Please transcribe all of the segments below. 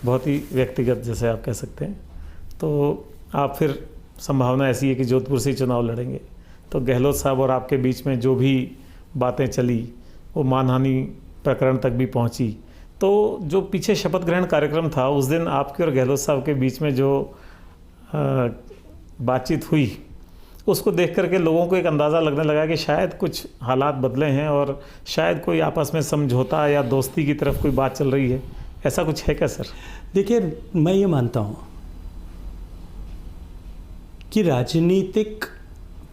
बहुत ही व्यक्तिगत जैसे आप कह सकते हैं। तो आप फिर संभावना ऐसी है कि जोधपुर से ही चुनाव लड़ेंगे, तो गहलोत साहब और आपके बीच में जो भी बातें चली वो मानहानि प्रकरण तक भी पहुंची। तो जो पीछे शपथ ग्रहण कार्यक्रम था उस दिन आपके और गहलोत साहब के बीच में जो बातचीत हुई उसको देख करके लोगों को एक अंदाज़ा लगने लगा कि शायद कुछ हालात बदले हैं और शायद कोई आपस में समझौता या दोस्ती की तरफ कोई बात चल रही है। ऐसा कुछ है क्या सर? देखिए, मैं ये मानता हूँ कि राजनीतिक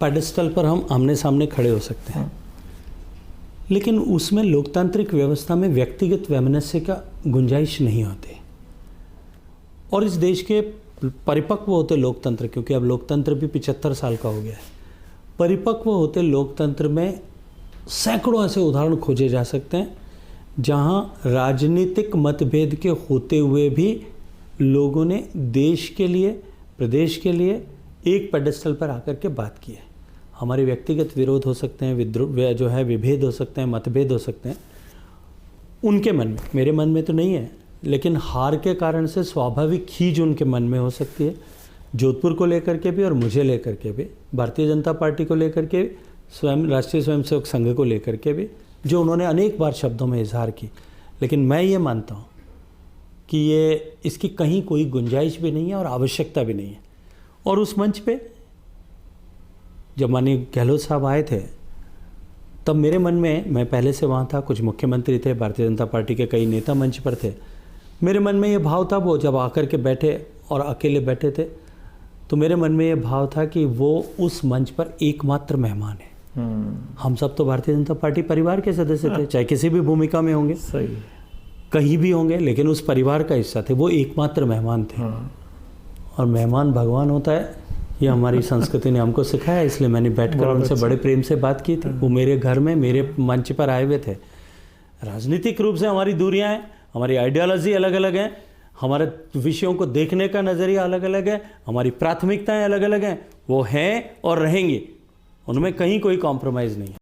पेडेस्टल पर हम आमने सामने खड़े हो सकते हैं, लेकिन उसमें लोकतांत्रिक व्यवस्था में व्यक्तिगत वैमनस्य का गुंजाइश नहीं होती। और इस देश के परिपक्व होते लोकतंत्र, क्योंकि अब लोकतंत्र भी 75 साल का हो गया है, परिपक्व होते लोकतंत्र में सैकड़ों ऐसे उदाहरण खोजे जा सकते हैं जहां राजनीतिक मतभेद के होते हुए भी लोगों ने देश के लिए, प्रदेश के लिए एक पेडेस्टल पर आकर के बात की है। हमारे व्यक्तिगत विरोध हो सकते हैं, विभेद हो सकते हैं, मतभेद हो सकते हैं उनके मन में, मेरे मन में तो नहीं है, लेकिन हार के कारण से स्वाभाविक खींच उनके मन में हो सकती है, जोधपुर को लेकर के भी और मुझे लेकर के भी, भारतीय जनता पार्टी को लेकर के, स्वयं राष्ट्रीय स्वयंसेवक संघ को लेकर के भी, जो उन्होंने अनेक बार शब्दों में इजहार की। लेकिन मैं ये मानता हूँ कि ये इसकी कहीं कोई गुंजाइश भी नहीं है और आवश्यकता भी नहीं है। और उस मंच पे जब माननीय गहलोत साहब आए थे तब मेरे मन में, मैं पहले से वहाँ था, कुछ मुख्यमंत्री थे, भारतीय जनता पार्टी के कई नेता मंच पर थे, मेरे मन में ये भाव था, वो जब आकर के बैठे और अकेले बैठे थे तो मेरे मन में ये भाव था कि वो उस मंच पर एकमात्र मेहमान है। हम सब तो भारतीय जनता पार्टी परिवार के सदस्य थे, चाहे किसी भी भूमिका में होंगे, सही, कहीं भी होंगे, लेकिन उस परिवार का हिस्सा थे, वो एकमात्र मेहमान थे। और मेहमान भगवान होता है, ये हमारी संस्कृति ने हमको सिखाया, इसलिए मैंने बैठकर उनसे बड़े प्रेम से बात की थी। वो मेरे घर में, मेरे मंच पर आए हुए थे। राजनीतिक रूप से हमारी दूरियां हैं, हमारी आइडियोलॉजी अलग अलग है, हमारे विषयों को देखने का नज़रिया अलग अलग है, हमारी प्राथमिकताएं अलग अलग हैं, वो हैं और रहेंगी, उनमें कहीं कोई कॉम्प्रोमाइज़ नहीं है।